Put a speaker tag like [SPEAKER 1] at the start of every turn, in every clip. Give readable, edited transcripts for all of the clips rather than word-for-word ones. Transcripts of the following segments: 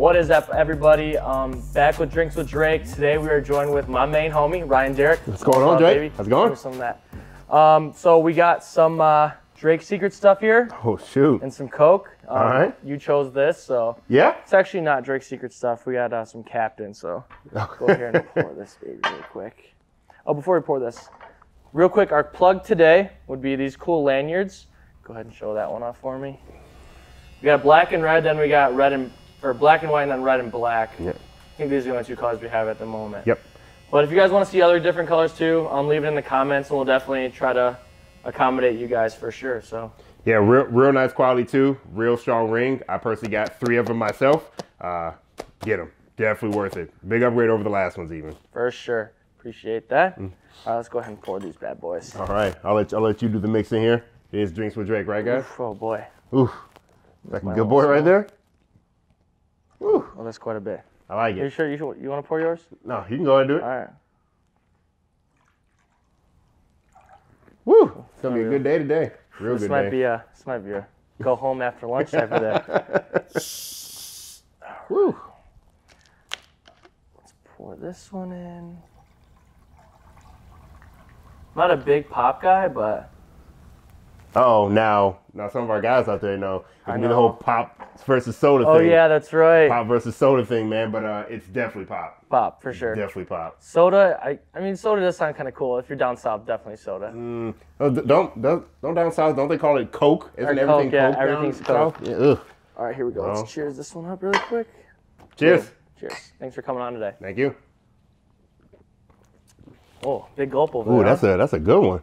[SPEAKER 1] What is up, everybody? Back with Drinks with Drake. Today we are joined with my main homie, Ryan Derrick.
[SPEAKER 2] What's going on, Drake?
[SPEAKER 1] Baby?
[SPEAKER 2] How's it going?
[SPEAKER 1] Some of that. So we got some Drake secret stuff here.
[SPEAKER 2] Oh, shoot.
[SPEAKER 1] And some Coke.
[SPEAKER 2] All right.
[SPEAKER 1] You chose this, so.
[SPEAKER 2] Yeah?
[SPEAKER 1] It's actually not Drake secret stuff. We got some Captain, so go here and pour this baby real quick. Oh, before we pour this, real quick, our plug today would be these cool lanyards. Go ahead and show that one off for me. We got black and red, then we got red and black and white, and then red and black.
[SPEAKER 2] Yeah.
[SPEAKER 1] I think these are the only two colors we have at the moment.
[SPEAKER 2] Yep.
[SPEAKER 1] But if you guys want to see other different colors too, leave it in the comments, and we'll definitely try to accommodate you guys for sure. So. Yeah,
[SPEAKER 2] real nice quality too. Real strong ring. I personally got 3 of them myself. Get them. Definitely worth it. Big upgrade over the last ones even.
[SPEAKER 1] For sure. Appreciate that. All right, let's go ahead and pour these bad boys.
[SPEAKER 2] All right, I'll let you do the mixing here. It is Drinks with Drake, right, guys?
[SPEAKER 1] Oof, oh boy.
[SPEAKER 2] Oof. That's a good boy right there. Ooh.
[SPEAKER 1] Well, that's quite a bit.
[SPEAKER 2] I like it.
[SPEAKER 1] Are you sure you want to pour yours?
[SPEAKER 2] No, you can go ahead and do it.
[SPEAKER 1] All right.
[SPEAKER 2] Woo! It's gonna be a good day today. Real good day.
[SPEAKER 1] This might be a go home after lunch type of day.
[SPEAKER 2] Woo!
[SPEAKER 1] Let's pour this one in. I'm not a big pop guy, but.
[SPEAKER 2] Oh, now some of our guys out there know. It can be the whole pop versus soda thing.
[SPEAKER 1] Oh yeah, that's right.
[SPEAKER 2] Pop versus soda thing, man. But it's definitely pop.
[SPEAKER 1] Pop for sure.
[SPEAKER 2] Definitely pop.
[SPEAKER 1] Soda, I mean, soda does sound kind of cool. If you're down south, definitely soda.
[SPEAKER 2] Don't down south. Don't they call it Coke? Isn't everything
[SPEAKER 1] Coke? Yeah,
[SPEAKER 2] Coke
[SPEAKER 1] everything's
[SPEAKER 2] down
[SPEAKER 1] Coke.
[SPEAKER 2] South? Yeah, ugh.
[SPEAKER 1] All right, here we go. Let's cheers this one up really quick.
[SPEAKER 2] Cheers.
[SPEAKER 1] Cheers. Thanks for coming on today.
[SPEAKER 2] Thank you.
[SPEAKER 1] Oh, big gulp over there.
[SPEAKER 2] Ooh, that's a good one.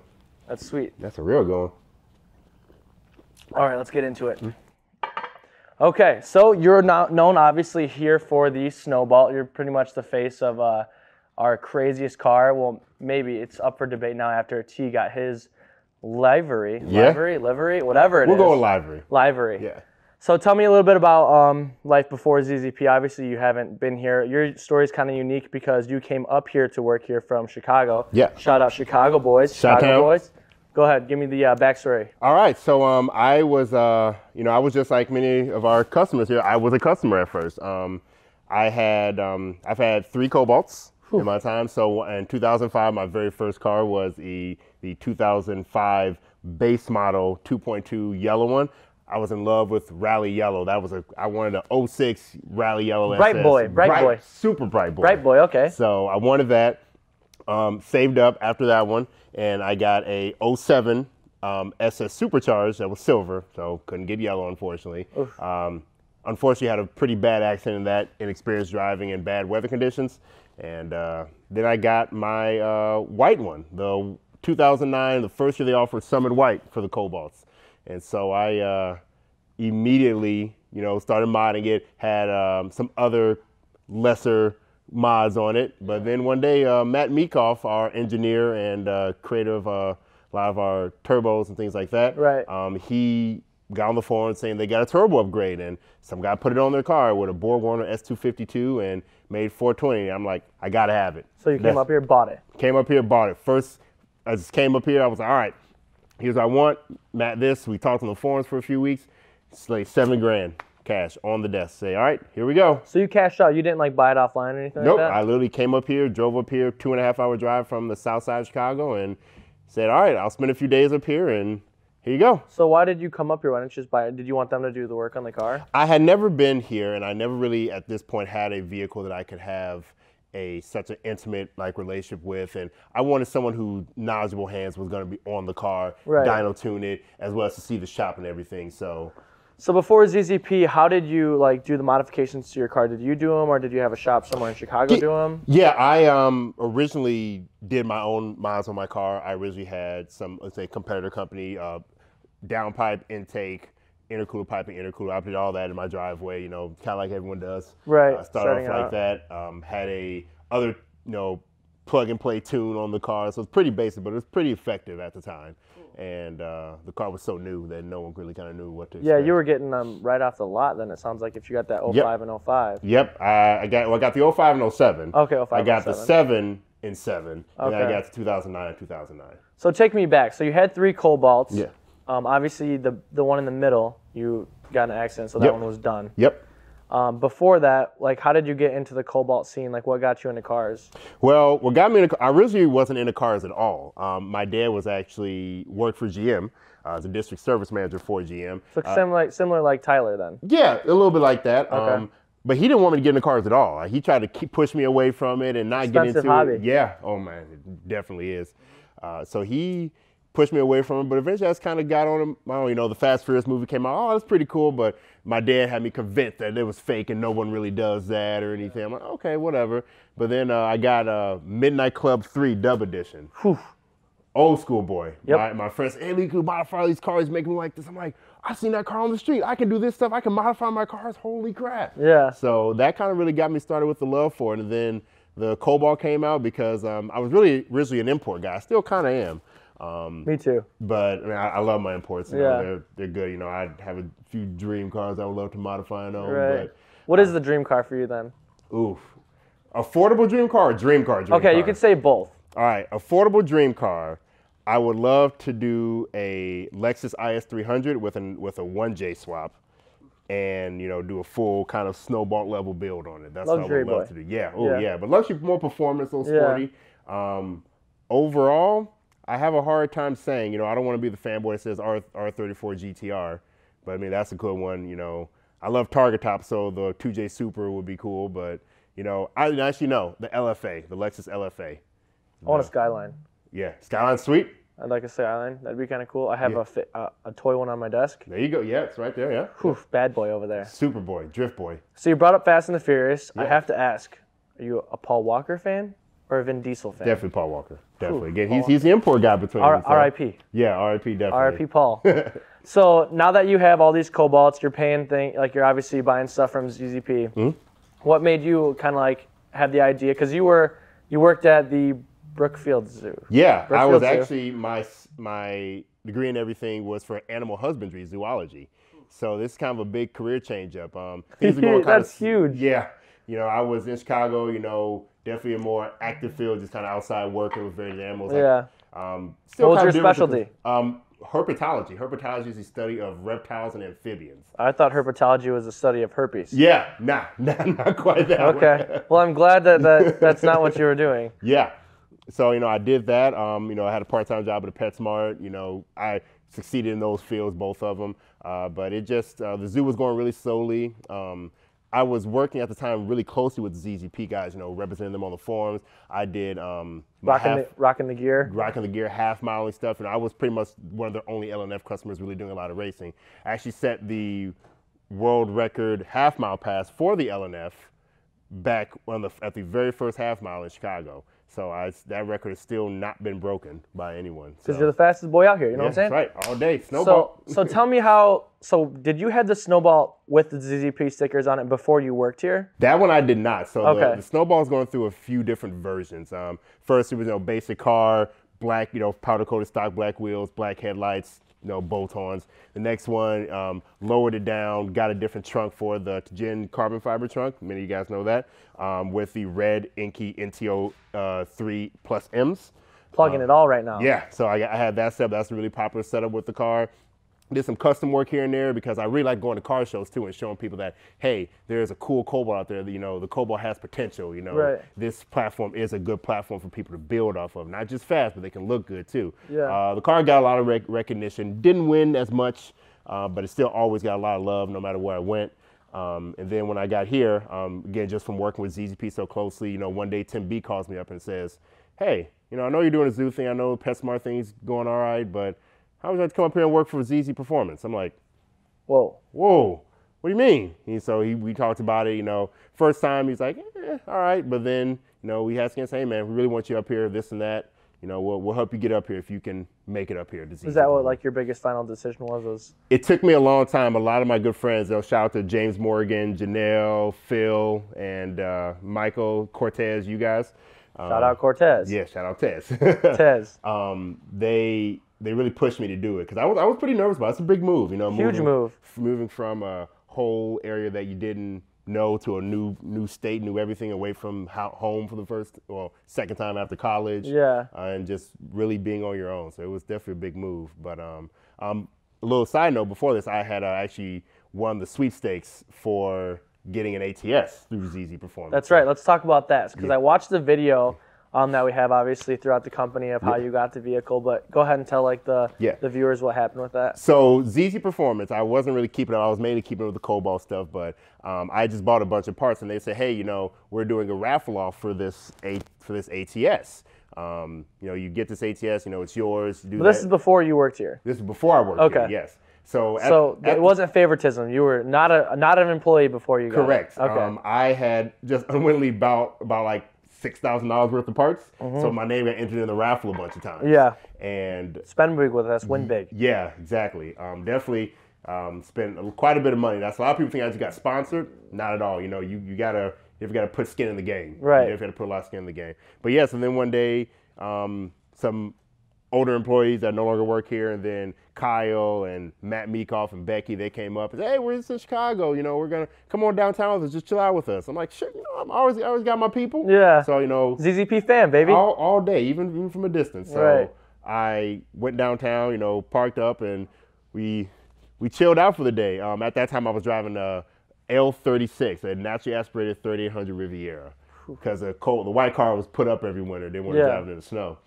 [SPEAKER 1] That's sweet.
[SPEAKER 2] That's a real good one.
[SPEAKER 1] All right, let's get into it. Okay, so you're now known obviously here for the Snowball. You're pretty much the face of our craziest car. Well, maybe it's up for debate now after T got his livery, whatever it is.
[SPEAKER 2] We'll go with livery.
[SPEAKER 1] Livery.
[SPEAKER 2] Yeah.
[SPEAKER 1] So tell me a little bit about life before ZZP. Obviously, you haven't been here. Your story is kind of unique because you came up here to work here from Chicago.
[SPEAKER 2] Yeah.
[SPEAKER 1] Shout out Chicago boys. Chicago boys. Go ahead, give me the backstory.
[SPEAKER 2] All right, so I was, I was just like many of our customers here. I was a customer at first. I've had 3 Cobalts in my time. So in 2005, my very first car was the 2005 base model 2.2 yellow one. I was in love with Rally Yellow. I wanted an 06 Rally Yellow
[SPEAKER 1] Bright
[SPEAKER 2] SS.
[SPEAKER 1] boy.
[SPEAKER 2] Super bright boy.
[SPEAKER 1] Bright boy, okay.
[SPEAKER 2] So I wanted that. Saved up after that one, and I got a 07 SS Supercharged that was silver, so couldn't get yellow, unfortunately. Unfortunately, had a pretty bad accident in that, inexperienced driving in bad weather conditions. And then I got my white one, the 2009, the first year they offered Summit White for the Cobalts. And so I immediately, started modding it, had some other lesser mods on it, but then one day Matt Meekoff, our engineer and creator of a lot of our turbos and things like that,
[SPEAKER 1] right?
[SPEAKER 2] He got on the forum saying they got a turbo upgrade, and some guy put it on their car with a BorgWarner S252 and made 420. I'm like, I gotta have it.
[SPEAKER 1] So you came up here, bought it.
[SPEAKER 2] Came up here, bought it. First, I just came up here. I was like, all right, here's what I want. Matt, this. We talked on the forums for a few weeks. It's like $70 grand. Cash on the desk. Say, all right, here we go.
[SPEAKER 1] So you cashed out. You didn't buy it offline or anything
[SPEAKER 2] Nope.
[SPEAKER 1] like that?
[SPEAKER 2] I literally came up here, drove up here, 2.5-hour drive from the south side of Chicago, and said, all right, I'll spend a few days up here, and here you go.
[SPEAKER 1] So why did you come up here? Why didn't you just buy it? Did you want them to do the work on the car?
[SPEAKER 2] I had never been here, and I never really, at this point, had a vehicle that I could have such an intimate relationship with, and I wanted someone who knowledgeable hands was going to be on the car,
[SPEAKER 1] right.
[SPEAKER 2] dyno tune it, as well as to see the shop and everything.
[SPEAKER 1] So before ZZP, how did you do the modifications to your car? Did you do them, or did you have a shop somewhere in Chicago do them?
[SPEAKER 2] Yeah, I originally did my own mods on my car. I originally had some, let's say, competitor company, downpipe intake, intercooler piping, intercooler. I did all that in my driveway, kind of like everyone does.
[SPEAKER 1] Right.
[SPEAKER 2] Started off like that. Had a other, plug and play tune on the car. So it's pretty basic, but it was pretty effective at the time. And the car was so new that no one really kind of knew what to expect.
[SPEAKER 1] Yeah, you were getting them right off the lot then, it sounds like, if you got that 05 and 05.
[SPEAKER 2] Yep, I got the 05 and 07.
[SPEAKER 1] Okay, 05
[SPEAKER 2] I got
[SPEAKER 1] and 07.
[SPEAKER 2] the 7 in 7, and
[SPEAKER 1] okay.
[SPEAKER 2] then I got to 2009 and 2009.
[SPEAKER 1] So take me back. So you had 3 Cobalts.
[SPEAKER 2] Yeah.
[SPEAKER 1] Obviously, the one in the middle, you got in an accident, so that one was done.
[SPEAKER 2] Yep.
[SPEAKER 1] Before that, like, how did you get into the Cobalt scene? Like, what got you into cars?
[SPEAKER 2] Well, what got me into, I originally wasn't into cars at all. My dad was actually worked for GM as a district service manager for GM.
[SPEAKER 1] So similar like Tyler then.
[SPEAKER 2] Yeah, a little bit like that.
[SPEAKER 1] Okay.
[SPEAKER 2] But he didn't want me to get into cars at all. He tried to push me away from it and not get into
[SPEAKER 1] hobby.
[SPEAKER 2] it. Yeah. Oh man, it definitely is. So he pushed me away from it, but eventually I just kind of got on him. I don't know, the Fast Furious movie came out. Oh, that's pretty cool, but my dad had me convinced that it was fake and no one really does that or anything. I'm like, okay, whatever. But then I got Midnight Club 3 Dub Edition.
[SPEAKER 1] Whew.
[SPEAKER 2] Old school boy.
[SPEAKER 1] Yep.
[SPEAKER 2] My friends, hey, we could modify these cars, make them like this. I'm like, I've seen that car on the street. I can do this stuff. I can modify my cars. Holy crap.
[SPEAKER 1] Yeah.
[SPEAKER 2] So that kind of really got me started with the love for it. And then the Cobalt came out because I was really originally an import guy. I still kind of am.
[SPEAKER 1] Me too.
[SPEAKER 2] But I mean, I love my imports. You
[SPEAKER 1] Yeah.
[SPEAKER 2] know, they're good. You know, I have a few dream cars I would love to modify and own.
[SPEAKER 1] Right.
[SPEAKER 2] But,
[SPEAKER 1] What is the dream car for you then?
[SPEAKER 2] oof. Affordable dream car or dream car? Dream
[SPEAKER 1] Okay,
[SPEAKER 2] car?
[SPEAKER 1] you could say both.
[SPEAKER 2] All right, affordable dream car. I would love to do a Lexus IS300 with a 1J swap, and do a full kind of snowball level build on it. That's
[SPEAKER 1] Luxury
[SPEAKER 2] what I would love
[SPEAKER 1] boy.
[SPEAKER 2] to do. Yeah,
[SPEAKER 1] Yeah.
[SPEAKER 2] yeah, but luxury more performance, a little
[SPEAKER 1] Yeah.
[SPEAKER 2] sporty. Overall, I have a hard time saying. I don't want to be the fanboy that says R34 GTR, but I mean that's a good one. I love Target Top, so the 2J Super would be cool. But I actually know the LFA, the Lexus LFA.
[SPEAKER 1] I want a Skyline.
[SPEAKER 2] Yeah, Skyline Sweet.
[SPEAKER 1] I'd like a Skyline. That'd be kind of cool. I have a toy one on my desk.
[SPEAKER 2] There you go. Yeah, it's right there. Yeah.
[SPEAKER 1] Whew, bad boy over there.
[SPEAKER 2] Super boy, drift boy.
[SPEAKER 1] So you brought up Fast and the Furious. I
[SPEAKER 2] Yeah.
[SPEAKER 1] have to ask, are you a Paul Walker fan or a Vin Diesel fan?
[SPEAKER 2] Definitely Paul Walker. Definitely.
[SPEAKER 1] Ooh,
[SPEAKER 2] Again, he's the import guy between them. So.
[SPEAKER 1] R.I.P.
[SPEAKER 2] Yeah, R.I.P. Definitely.
[SPEAKER 1] R.I.P. Paul. So now that you have all these Cobalts, you're paying like you're obviously buying stuff from ZZP.
[SPEAKER 2] Mm-hmm.
[SPEAKER 1] What made you kind of like have the idea? Because you worked at the Brookfield Zoo.
[SPEAKER 2] Yeah, I
[SPEAKER 1] Brookfield
[SPEAKER 2] was
[SPEAKER 1] Zoo.
[SPEAKER 2] actually my degree and everything was for animal husbandry, zoology. So this is kind of a big career change up. Things are going kind
[SPEAKER 1] That's huge.
[SPEAKER 2] Yeah, I was in Chicago. Definitely a more active field, just kind of outside working with various animals.
[SPEAKER 1] Yeah.
[SPEAKER 2] Still
[SPEAKER 1] What was
[SPEAKER 2] kind
[SPEAKER 1] your
[SPEAKER 2] of different
[SPEAKER 1] specialty?
[SPEAKER 2] Herpetology. Herpetology is the study of reptiles and amphibians.
[SPEAKER 1] I thought herpetology was the study of herpes.
[SPEAKER 2] Yeah, not quite that way.
[SPEAKER 1] Okay. Well, I'm glad that's not what you were doing.
[SPEAKER 2] Yeah. So, I did that. I had a part-time job at a PetSmart. I succeeded in those fields, both of them. But it just, the zoo was going really slowly. I was working at the time really closely with the ZZP guys, representing them on the forums. I did
[SPEAKER 1] Rocking the gear.
[SPEAKER 2] rocking the gear, half miling stuff, and I was pretty much one of the only LNF customers really doing a lot of racing. I actually set the world record half mile pass for the LNF back at the very first half mile in Chicago. So that record has still not been broken by anyone.
[SPEAKER 1] Because you're the fastest boy out here, you know what I'm saying?
[SPEAKER 2] That's right, all day, snowball.
[SPEAKER 1] So tell me so did you have the Snowball with the ZZP stickers on it before you worked here?
[SPEAKER 2] That one I did not. So
[SPEAKER 1] Okay.
[SPEAKER 2] the Snowball's going through a few different versions. First it was basic car, black, powder coated stock black wheels, black headlights, bolt-ons. The next one lowered it down, got a different trunk for the Gen carbon fiber trunk. Many of you guys know that. With the red inky NTO 3 plus M's.
[SPEAKER 1] Plugging it all right now.
[SPEAKER 2] Yeah, so I had that setup. That's a really popular setup with the car. Did some custom work here and there because I really like going to car shows too and showing people that, hey, there's a cool Cobalt out there. The Cobalt has potential.
[SPEAKER 1] Right.
[SPEAKER 2] This platform is a good platform for people to build off of. Not just fast, but they can look good too.
[SPEAKER 1] Yeah.
[SPEAKER 2] The car got a lot of recognition. Didn't win as much, but it still always got a lot of love no matter where I went. And then when I got here, again, just from working with ZZP so closely, one day Tim B calls me up and says, hey, I know you're doing a zoo thing. I know PetSmart thing's going all right, but how would you like to come up here and work for ZZPerformance? I'm like, whoa, what do you mean? We talked about it, first time he's like, all right. But then, we asked him, hey man, we really want you up here, this and that. We'll help you get up here if you can make it up here. To
[SPEAKER 1] Is that what like your biggest final decision was?
[SPEAKER 2] It took me a long time. A lot of my good friends, shout out to James Morgan, Janelle, Phil, and Michael, Cortez, you guys.
[SPEAKER 1] Shout out Cortez.
[SPEAKER 2] Yeah, shout out Tez.
[SPEAKER 1] Tez.
[SPEAKER 2] They really pushed me to do it because I was pretty nervous about it. It's a big move,
[SPEAKER 1] Huge move.
[SPEAKER 2] Moving from a whole area that you didn't know to a new state, knew everything, away from home for the second time after college.
[SPEAKER 1] Yeah.
[SPEAKER 2] And just really being on your own. So it was definitely a big move. But a little side note, before this, I had actually won the sweepstakes for getting an ATS through ZZPerformance.
[SPEAKER 1] That's right. Let's talk about that because I watched the video that we have obviously throughout the company of how you got the vehicle, but go ahead and tell like the viewers what happened with that.
[SPEAKER 2] So ZZPerformance, I wasn't really keeping it. I was mainly keeping it with the Cobalt stuff, but I just bought a bunch of parts and they said, hey, you know, we're doing a raffle off for this ATS. You know, you get this ATS, you know, it's yours.
[SPEAKER 1] This is before you worked here.
[SPEAKER 2] This is before I worked here, yes.
[SPEAKER 1] So it wasn't favoritism. You were not an employee before you got
[SPEAKER 2] correct.
[SPEAKER 1] it. Okay.
[SPEAKER 2] I had just unwittingly about like $6,000 worth of parts, so my name got entered in the raffle a bunch of times.
[SPEAKER 1] Yeah.
[SPEAKER 2] And
[SPEAKER 1] spend big with us, win big.
[SPEAKER 2] Yeah, exactly. Definitely spent quite a bit of money. That's a lot of people think I just got sponsored. Not at all. You know, you gotta put skin in the game.
[SPEAKER 1] Right.
[SPEAKER 2] You gotta put a lot of skin in the game. But yes, and then one day, some older employees that no longer work here, and then Kyle and Matt Meekoff and Becky, they came up and said, hey, we're in Chicago, you know, we're gonna come on downtown with us, just chill out with us. I'm like, shit, you know, I always got my people.
[SPEAKER 1] Yeah.
[SPEAKER 2] So, you know,
[SPEAKER 1] ZZP fan, baby.
[SPEAKER 2] All day, even from a distance. So
[SPEAKER 1] right.
[SPEAKER 2] I went downtown, you know, parked up, and we chilled out for the day. At that time I was driving a L36, a naturally aspirated 3800 Riviera, because the white car was put up every winter. They weren't driving in the snow.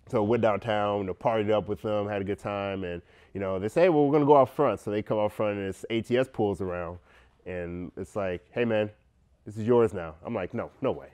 [SPEAKER 2] So went downtown, you know, partied up with them, had a good time, and you know, they say, well, we're gonna go out front. So they come out front, and this ATS pulls around, and it's like, hey man, this is yours now. I'm like, no way.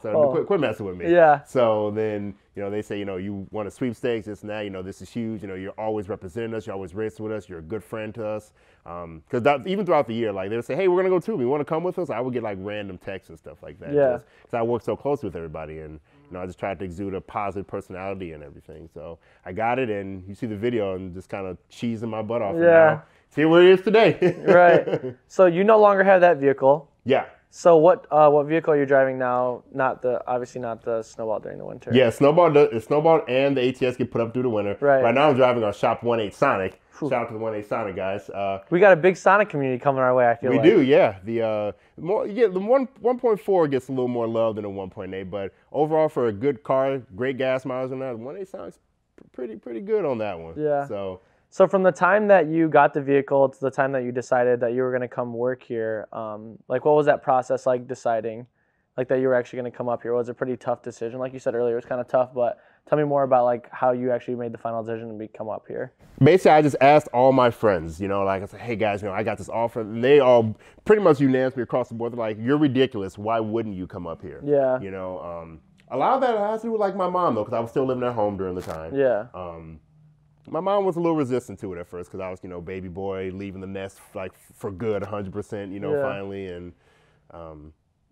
[SPEAKER 2] So quit messing with me.
[SPEAKER 1] Yeah.
[SPEAKER 2] So then, you know, they say, you know, you want a sweepstakes, this and that, you know, this is huge. You know, you're always representing us. You're always racing with us. You're a good friend to us. Because even throughout the year, like, they would say, hey, we're going to go too. You want to come with us? I would get like random texts and stuff like that.
[SPEAKER 1] Yeah.
[SPEAKER 2] Because I work so close with everybody. And, you know, I just tried to exude a positive personality and everything. So I got it. And you see the video and just kind of cheesing my butt off.
[SPEAKER 1] Yeah.
[SPEAKER 2] And now, see where it is today.
[SPEAKER 1] Right. So you no longer have that vehicle.
[SPEAKER 2] Yeah.
[SPEAKER 1] So what vehicle are you driving now? Obviously not the Snowball during the winter.
[SPEAKER 2] Yeah, Snowball and the ATS get put up through the winter.
[SPEAKER 1] Right
[SPEAKER 2] now I'm driving our Shop 1.8 Sonic. Shout out to the 1.8 Sonic guys.
[SPEAKER 1] We got a big Sonic community coming our way, I feel like.
[SPEAKER 2] We do, yeah. The 1.4 gets a little more love than a 1.8, but overall for a good car, great gas mileage on that, 1.8 Sonic's pretty good on that one.
[SPEAKER 1] Yeah.
[SPEAKER 2] So
[SPEAKER 1] from the time that you got the vehicle to the time that you decided that you were going to come work here, like what was that process like deciding like that you were actually going to come up here? Was it a pretty tough decision? Like you said earlier, it was kind of tough, but tell me more about like how you actually made the final decision to come up here.
[SPEAKER 2] Basically, I just asked all my friends, you know, like I said, hey guys, you know, I got this offer. And they all pretty much unanimously across the board. They're like, you're ridiculous. Why wouldn't you come up here?
[SPEAKER 1] Yeah.
[SPEAKER 2] You know, a lot of that has to do with like my mom though, because I was still living at home during the time.
[SPEAKER 1] Yeah.
[SPEAKER 2] My mom was a little resistant to it at first because I was, you know, baby boy, leaving the nest like for good, 100%, you know, finally. And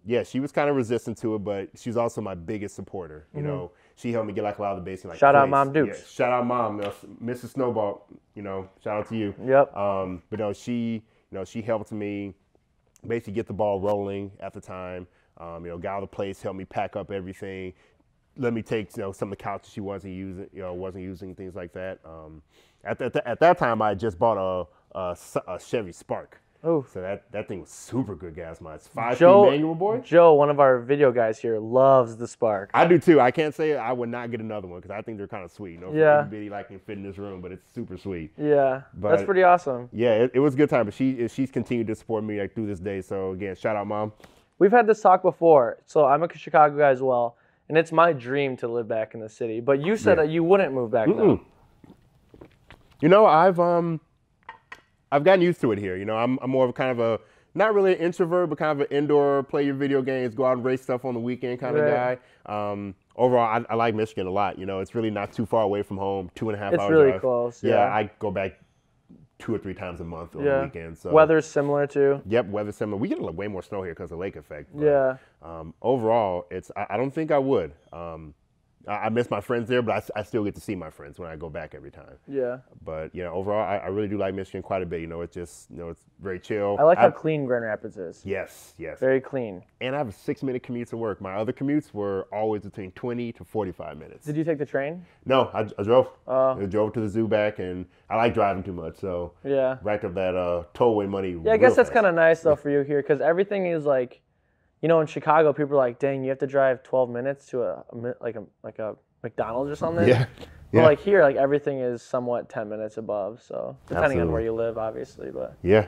[SPEAKER 2] yeah, she was kind of resistant to it, but she's also my biggest supporter. You know, she helped me get like a lot of the basics. Like,
[SPEAKER 1] shout out Mom Dukes.
[SPEAKER 2] Yeah, shout out Mom, Mrs. Snowball. You know, shout out to you.
[SPEAKER 1] Yep.
[SPEAKER 2] But no, she helped me basically get the ball rolling at the time. You know, got out of the place, helped me pack up everything. Let me take, you know, some of the couches she wasn't using, things like that. At that time, I just bought a Chevy Spark.
[SPEAKER 1] Oh,
[SPEAKER 2] so that thing was super good gas mileage. 5-speed manual, boy.
[SPEAKER 1] Joe, one of our video guys here, loves the Spark.
[SPEAKER 2] I do too. I can't say I would not get another one because I think they're kind of sweet. You know,
[SPEAKER 1] yeah.
[SPEAKER 2] Everybody like can fit in this room, but it's super sweet.
[SPEAKER 1] Yeah, but that's pretty awesome.
[SPEAKER 2] Yeah, it was a good time. But she's continued to support me like through this day. So again, shout out, Mom.
[SPEAKER 1] We've had this talk before. So I'm a Chicago guy as well. And it's my dream to live back in the city. But you said that you wouldn't move back now.
[SPEAKER 2] You know, I've gotten used to it here. You know, I'm more of kind of a, not really an introvert, but kind of an indoor, play your video games, go out and race stuff on the weekend kind of guy. Overall, I like Michigan a lot. You know, it's really not too far away from home, 2.5 hours drive.
[SPEAKER 1] It's really close.
[SPEAKER 2] Yeah, I go back 2 or 3 times a month on the weekend. So
[SPEAKER 1] weather's similar too.
[SPEAKER 2] Yep, weather's similar. We get way more snow here because of lake effect. But,
[SPEAKER 1] yeah.
[SPEAKER 2] Overall, I don't think I would. I miss my friends there, but I still get to see my friends when I go back every time.
[SPEAKER 1] Yeah.
[SPEAKER 2] But you know, overall, I really do like Michigan quite a bit. You know, it's just, you know, it's very chill.
[SPEAKER 1] I like how clean Grand Rapids is.
[SPEAKER 2] Yes.
[SPEAKER 1] Very clean.
[SPEAKER 2] And I have a 6-minute commute to work. My other commutes were always between 20 to 45 minutes.
[SPEAKER 1] Did you take the train?
[SPEAKER 2] No, I drove. I drove to the zoo back, and I like driving too much, so racked up that tollway money.
[SPEAKER 1] Yeah, I guess that's kind of nice though for you here because everything is like, you know, in Chicago, people are like, dang, you have to drive 12 minutes to a McDonald's or something.
[SPEAKER 2] Yeah.
[SPEAKER 1] But like here, like everything is somewhat 10 minutes above. So depending on where you live, obviously, but
[SPEAKER 2] yeah,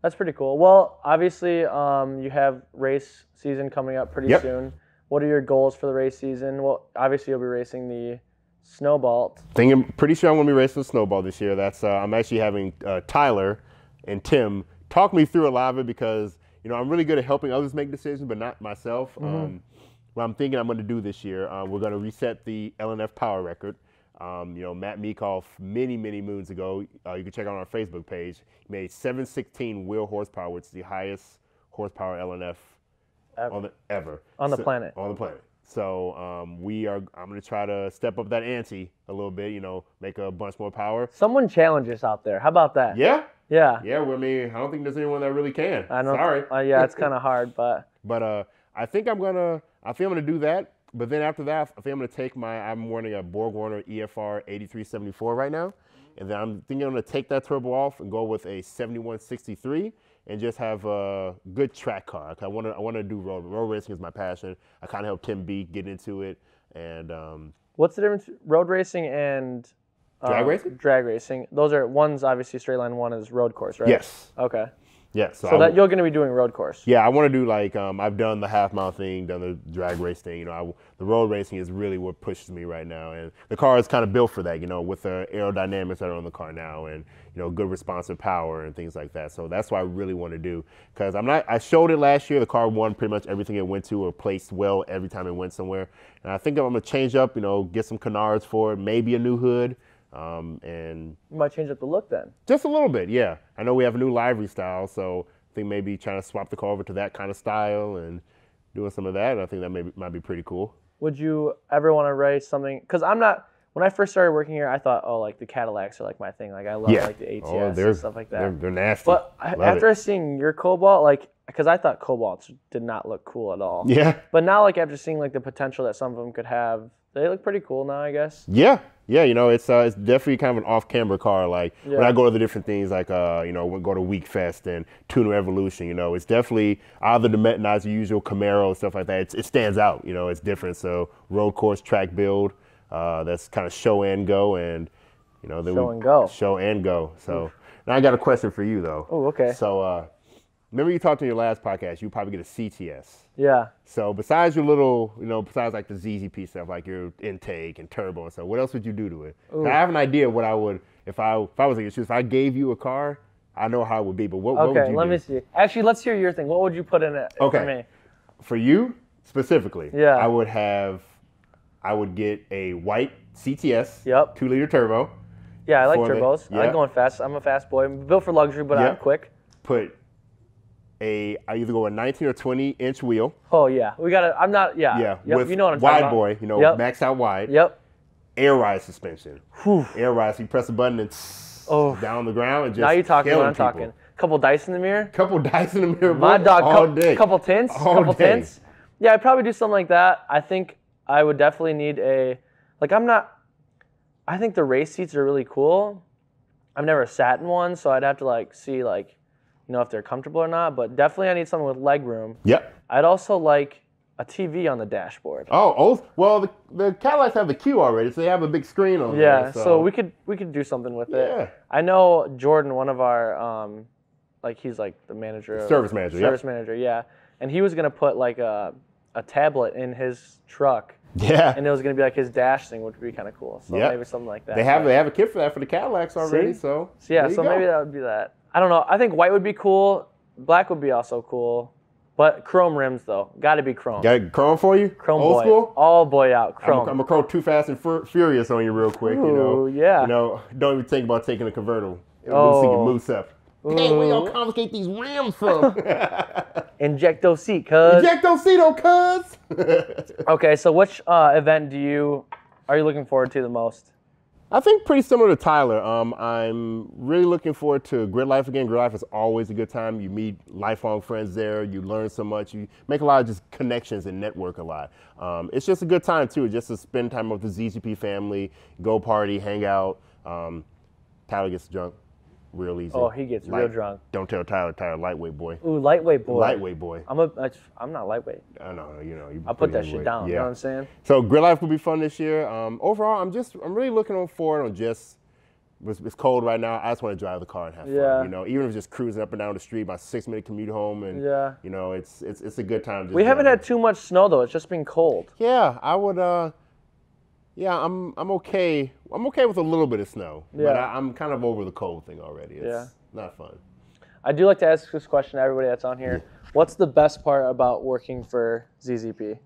[SPEAKER 1] That's pretty cool. Well, obviously, you have race season coming up pretty soon. What are your goals for the race season? Well, obviously, you'll be racing the Snowball.
[SPEAKER 2] Pretty sure I'm going to be racing the Snowball this year. That's I'm actually having Tyler and Tim talk me through a lot of it because, you know, I'm really good at helping others make decisions, but not myself. What I'm thinking I'm going to do this year, we're going to reset the LNF power record. You know, Matt Meekoff many moons ago, you can check out on our Facebook page, he made 716 wheel horsepower, which is the highest horsepower LNF ever.
[SPEAKER 1] On the planet.
[SPEAKER 2] On the planet. So I'm going to try to step up that ante a little bit, you know, make a bunch more power.
[SPEAKER 1] Someone challenge us out there. How about that?
[SPEAKER 2] Yeah?
[SPEAKER 1] Yeah.
[SPEAKER 2] Yeah, well, I mean, I don't think there's anyone that really can.
[SPEAKER 1] I know.
[SPEAKER 2] Sorry.
[SPEAKER 1] Yeah, it's kind of hard, but.
[SPEAKER 2] But I think I'm gonna do that. But then after that, I think I'm gonna take I'm running a Borg Warner EFR 8374 right now, and then I'm thinking I'm gonna take that turbo off and go with a 7163 and just have a good track car. I want to do road racing is my passion. I kind of helped Tim B get into it, and
[SPEAKER 1] what's the difference road racing and
[SPEAKER 2] drag racing?
[SPEAKER 1] Drag racing. Those are one's obviously straight line. One is road course, right?
[SPEAKER 2] Yes.
[SPEAKER 1] Okay.
[SPEAKER 2] Yeah,
[SPEAKER 1] so that you're going to be doing road course.
[SPEAKER 2] Yeah, I want to do like I've done the half mile thing, done the drag race thing. You know, the road racing is really what pushes me right now, and the car is kind of built for that. You know, with the aerodynamics that are on the car now, and you know, good responsive power and things like that. So that's what I really want to do because I showed it last year. The car won pretty much everything it went to or placed well every time it went somewhere. And I think I'm going to change up. You know, get some canards for it, maybe a new hood. And
[SPEAKER 1] you might change up the look then.
[SPEAKER 2] Just a little bit, yeah. I know we have a new livery style, so I think maybe trying to swap the car over to that kind of style and doing some of that. I think that might be pretty cool.
[SPEAKER 1] Would you ever want to race something? Because when I first started working here, I thought, oh, like the Cadillacs are like my thing. Like I love like the ATS and stuff like that.
[SPEAKER 2] They're nasty.
[SPEAKER 1] But after seeing your Cobalt, like, because I thought Cobalts did not look cool at all.
[SPEAKER 2] Yeah.
[SPEAKER 1] But now, like after seeing like the potential that some of them could have, they look pretty cool now, I guess.
[SPEAKER 2] Yeah. Yeah, you know, it's definitely kind of an off-camera car. Like when I go to the different things, like you know, we go to Week Fest and Tuner Evolution. You know, it's definitely other than the usual Camaro and stuff like that. It stands out. You know, it's different. So road course track build, that's kind of show and go, and you know, show and go. So now I got a question for you though.
[SPEAKER 1] Oh, okay.
[SPEAKER 2] So remember you talked in your last podcast, you probably get a CTS.
[SPEAKER 1] Yeah.
[SPEAKER 2] So besides your little, you know, besides like the ZZP stuff, like your intake and turbo and stuff, what else would you do to it? I have an idea what I would, if I was in your shoes, if I gave you a car, I know how it would be, but what would you do?
[SPEAKER 1] Okay, let me see. Actually, let's hear your thing. What would you put in it for me?
[SPEAKER 2] For you, specifically,
[SPEAKER 1] yeah.
[SPEAKER 2] I would get a white CTS, 2-liter turbo.
[SPEAKER 1] Yeah, I like turbos. I like going fast. I'm a fast boy. I'm built for luxury, but I'm quick. I either go a 19 or 20 inch wheel. Oh yeah, with
[SPEAKER 2] you know what I'm talking about. Wide boy, you know, maxed out wide.
[SPEAKER 1] Yep.
[SPEAKER 2] Air ride suspension. Air ride, so you press a button and down the ground and just
[SPEAKER 1] now you're talking what I'm talking. Couple dice in the mirror.
[SPEAKER 2] Couple dice in the mirror.
[SPEAKER 1] My dog.
[SPEAKER 2] All day.
[SPEAKER 1] Couple tints. Couple tints. Yeah, I'd probably do something like that. I think I would definitely need I think the race seats are really cool. I've never sat in one, so I'd have to see you know, if they're comfortable or not, but definitely I need something with leg room.
[SPEAKER 2] Yep.
[SPEAKER 1] I'd also like a TV on the dashboard.
[SPEAKER 2] Oh, well, the Cadillacs have the Q already, so they have a big screen on there.
[SPEAKER 1] Yeah, so we could do something with it. I know Jordan, one of our, he's like the manager.
[SPEAKER 2] Service manager,
[SPEAKER 1] Service manager, yeah. And he was going to put like a tablet in his truck.
[SPEAKER 2] Yeah.
[SPEAKER 1] And it was going to be like his dash thing, which would be kind of cool. So maybe something like that.
[SPEAKER 2] They have a kit for that for the Cadillacs already, so
[SPEAKER 1] yeah, so maybe that would be that. I don't know. I think white would be cool. Black would be also cool. But chrome rims, though. Got to be chrome.
[SPEAKER 2] Got chrome for you?
[SPEAKER 1] Chrome
[SPEAKER 2] Old
[SPEAKER 1] boy.
[SPEAKER 2] school?
[SPEAKER 1] All boy out. Chrome.
[SPEAKER 2] I'm going to chrome Too Fast and Furious on you real quick.
[SPEAKER 1] Ooh,
[SPEAKER 2] you know?
[SPEAKER 1] Yeah.
[SPEAKER 2] You know, don't even think about taking a convertible. So you can move up. Hey, where y'all confiscate these rims from?
[SPEAKER 1] Injecto seat, cuz.
[SPEAKER 2] Injecto seat, cuz.
[SPEAKER 1] Okay, so which event are you looking forward to the most?
[SPEAKER 2] I think pretty similar to Tyler. I'm really looking forward to Grid Life again. Grid Life is always a good time. You meet lifelong friends there. You learn so much. You make a lot of just connections and network a lot. It's just a good time too, just to spend time with the ZZP family, go party, hang out. Tyler gets drunk real easy.
[SPEAKER 1] Oh, he gets real drunk.
[SPEAKER 2] Don't tell Tyler. Tyler, lightweight boy.
[SPEAKER 1] Ooh, lightweight boy.
[SPEAKER 2] Lightweight boy.
[SPEAKER 1] I'm not lightweight.
[SPEAKER 2] I know, you know.
[SPEAKER 1] I'll put that shit down. Yeah. You know what I'm saying?
[SPEAKER 2] So Grid Life will be fun this year. Overall, I'm really looking forward on just it's cold right now. I just want to drive the car and have
[SPEAKER 1] Yeah.
[SPEAKER 2] fun. You know, even if it's just cruising up and down the street, my 6-minute commute home, and
[SPEAKER 1] Yeah.
[SPEAKER 2] you know, it's a good time. Just
[SPEAKER 1] We haven't
[SPEAKER 2] driving.
[SPEAKER 1] had too much snow though. It's just been cold.
[SPEAKER 2] Yeah, I would. Yeah, I'm okay. I'm okay with a little bit of snow, but
[SPEAKER 1] Yeah.
[SPEAKER 2] I'm kind of over the cold thing already. It's not fun.
[SPEAKER 1] I do like to ask this question to everybody that's on here. What's the best part about working for ZZP?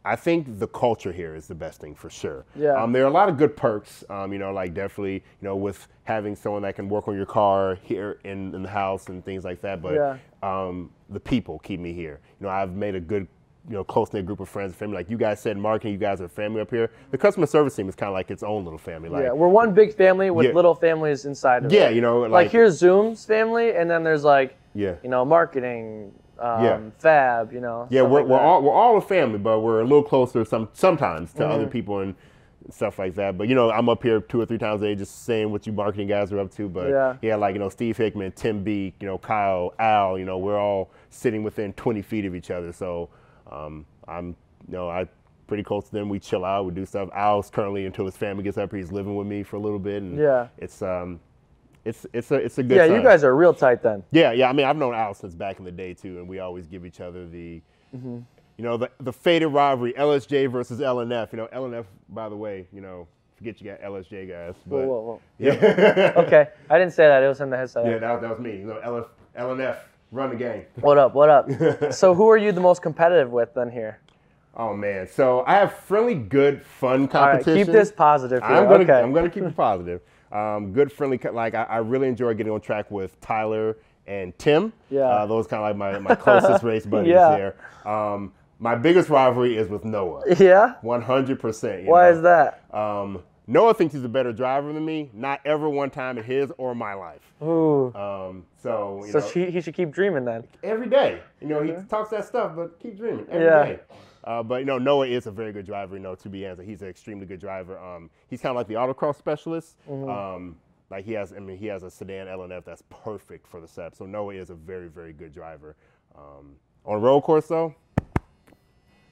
[SPEAKER 2] I think the culture here is the best thing for sure.
[SPEAKER 1] Yeah.
[SPEAKER 2] There are a lot of good perks, you know, like definitely, you know, with having someone that can work on your car here in the house and things like that. But the people keep me here. You know, I've made a good, you know, close-knit group of friends and family. Like you guys said, marketing, you guys are family up here. The customer service team is kind of like its own little family. Like,
[SPEAKER 1] We're one big family with little families inside of it.
[SPEAKER 2] Yeah, you know,
[SPEAKER 1] like here's Zoom's family, and then there's like,
[SPEAKER 2] you
[SPEAKER 1] know, marketing, Fab, you know.
[SPEAKER 2] Yeah,
[SPEAKER 1] we're
[SPEAKER 2] all a family, but we're a little closer sometimes to other people and stuff like that. But you know, I'm up here 2 or 3 times a day just saying what you marketing guys are up to. But like, you know, Steve Hickman, Tim Beek, you know, Kyle, Al, you know, we're all sitting within 20 feet of each other. So I'm, you know, I'm pretty close to them. We chill out, we do stuff. Al's currently, until his family gets up here, he's living with me for a little bit, and it's a good time.
[SPEAKER 1] You guys are real tight then.
[SPEAKER 2] Yeah. I mean, I've known Al since back in the day too, and we always give each other the, you know, the faded rivalry, LSJ versus LNF. You know, LNF, by the way, you know, forget you got LSJ guys. But,
[SPEAKER 1] whoa.
[SPEAKER 2] Yeah.
[SPEAKER 1] Okay, I didn't say that. It was in the headset.
[SPEAKER 2] Yeah, that was me. You know, LNF, run the game.
[SPEAKER 1] What up? So who are you the most competitive with then here?
[SPEAKER 2] Oh man, so I have friendly, good, fun competition.
[SPEAKER 1] All right, keep this positive here.
[SPEAKER 2] I'm gonna keep it positive. Good, friendly. Like I really enjoy getting on track with Tyler and Tim.
[SPEAKER 1] Yeah.
[SPEAKER 2] Those kind of like my closest race buddies there. My biggest rivalry is with Noah.
[SPEAKER 1] Yeah.
[SPEAKER 2] 100%.
[SPEAKER 1] Why is that?
[SPEAKER 2] Noah thinks he's a better driver than me. Not ever one time in his or my life.
[SPEAKER 1] Ooh.
[SPEAKER 2] So
[SPEAKER 1] you know, he should keep dreaming then.
[SPEAKER 2] Every day. You know, he talks that stuff, but keep dreaming every day. But you know, Noah is a very good driver. You know, to be honest, he's an extremely good driver. He's kind of like the autocross specialist. Like he has a sedan LNF that's perfect for the SEP. So Noah is a very, very good driver. On road course though,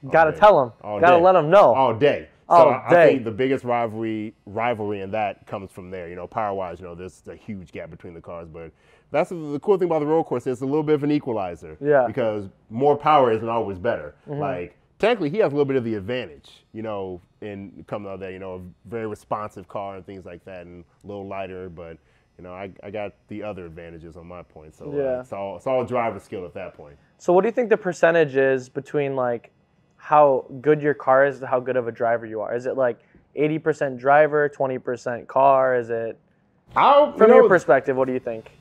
[SPEAKER 1] gotta tell him. Gotta let him know.
[SPEAKER 2] All day. So I think the biggest rivalry in that comes from there. You know, power-wise, you know, there's a huge gap between the cars, but that's the cool thing about the road course. It's a little bit of an equalizer.
[SPEAKER 1] Yeah.
[SPEAKER 2] Because more power isn't always better. Like technically, he has a little bit of the advantage. You know, in coming out there, you know, a very responsive car and things like that, and a little lighter, but. You know, I got the other advantages on my point, so it's all driver skill at that point.
[SPEAKER 1] So what do you think the percentage is between like how good your car is to how good of a driver you are? Is it like 80% driver, 20% car? Is it from your perspective? What do you think?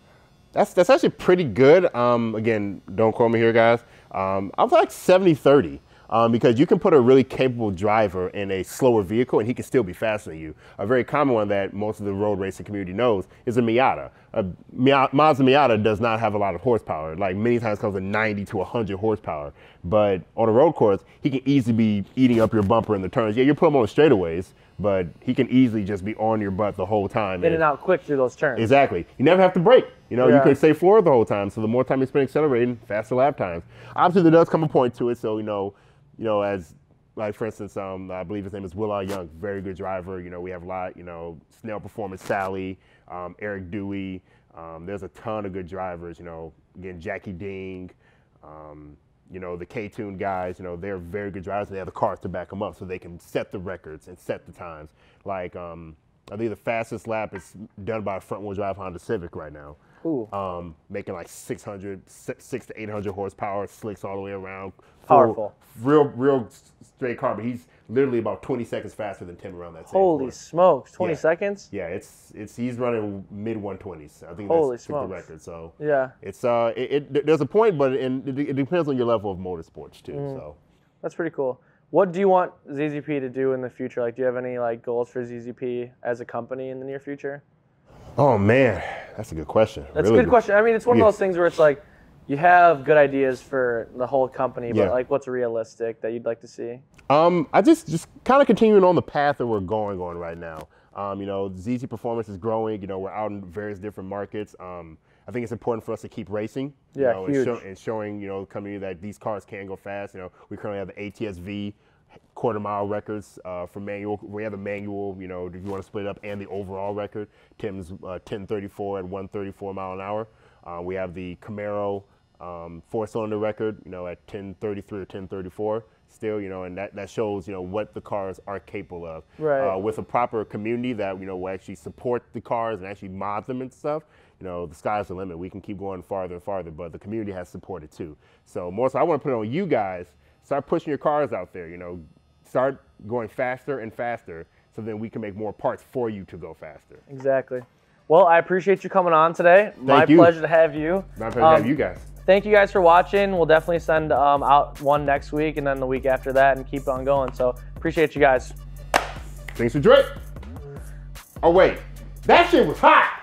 [SPEAKER 2] That's actually pretty good. Again, don't quote me here, guys. I'm like 70-30. Because you can put a really capable driver in a slower vehicle and he can still be faster than you. A very common one that most of the road racing community knows is a Miata. Mazda Miata does not have a lot of horsepower. Like many times comes with 90 to 100 horsepower. But on a road course, he can easily be eating up your bumper in the turns. Yeah, you put him on the straightaways, but he can easily just be on your butt the whole time.
[SPEAKER 1] In and out quick through those turns.
[SPEAKER 2] Exactly. You never have to brake. You know, you can stay forward the whole time. So the more time you spend accelerating, faster lap times. Obviously, there does come a point to it. So, you know, as like for instance, I believe his name is Will Young, very good driver. You know, we have a lot. You know, ZZPerformance Sally, Eric Dewey. There's a ton of good drivers. You know, again Jackie Ding. You know, the K-Tune guys. You know, they're very good drivers. And they have the cars to back them up, so they can set the records and set the times. Like I think the fastest lap is done by a front-wheel drive Honda Civic right now.
[SPEAKER 1] Ooh.
[SPEAKER 2] Making like 600 to 800 horsepower, slicks all the way around.
[SPEAKER 1] Powerful.
[SPEAKER 2] Real straight car, but he's literally about 20 seconds faster than Tim around that same
[SPEAKER 1] Holy
[SPEAKER 2] course.
[SPEAKER 1] smokes, 20 seconds?
[SPEAKER 2] Yeah, he's running mid 120s. I think that's the record. So
[SPEAKER 1] yeah,
[SPEAKER 2] it's there's a point, but it depends on your level of motorsports too. So
[SPEAKER 1] that's pretty cool. What do you want ZZP to do in the future? Like, do you have any like goals for ZZP as a company in the near future?
[SPEAKER 2] Oh man, that's a good question.
[SPEAKER 1] That's really a good question. I mean, it's one of those things where it's like you have good ideas for the whole company, but like what's realistic that you'd like to see?
[SPEAKER 2] I just kind of continuing on the path that we're going on right now. You know, ZZPerformance is growing. You know, we're out in various different markets. I think it's important for us to keep racing.
[SPEAKER 1] Yeah,
[SPEAKER 2] you know,
[SPEAKER 1] huge.
[SPEAKER 2] And showing, you know, the community that these cars can go fast. You know, we currently have the ATS-V quarter-mile records for manual. We have the manual, you know, if you want to split it up, and the overall record. Tim's 1034 at 134 mile an hour. We have the Camaro 4-cylinder record, you know, at 1033 or 1034 still, you know, and that shows, you know, what the cars are capable of.
[SPEAKER 1] Right.
[SPEAKER 2] With a proper community that, you know, will actually support the cars and actually mod them and stuff, you know, the sky's the limit. We can keep going farther and farther, but the community has supported too. So more so, I want to put it on you guys. Start pushing your cars out there, you know, start going faster and faster, so then we can make more parts for you to go faster.
[SPEAKER 1] Exactly. Well, I appreciate you coming on today. My pleasure to have you.
[SPEAKER 2] My pleasure to have you guys.
[SPEAKER 1] Thank you guys for watching. We'll definitely send out one next week and then the week after that and keep on going. So appreciate you guys.
[SPEAKER 2] Thanks for Drake. Oh wait, that shit was hot.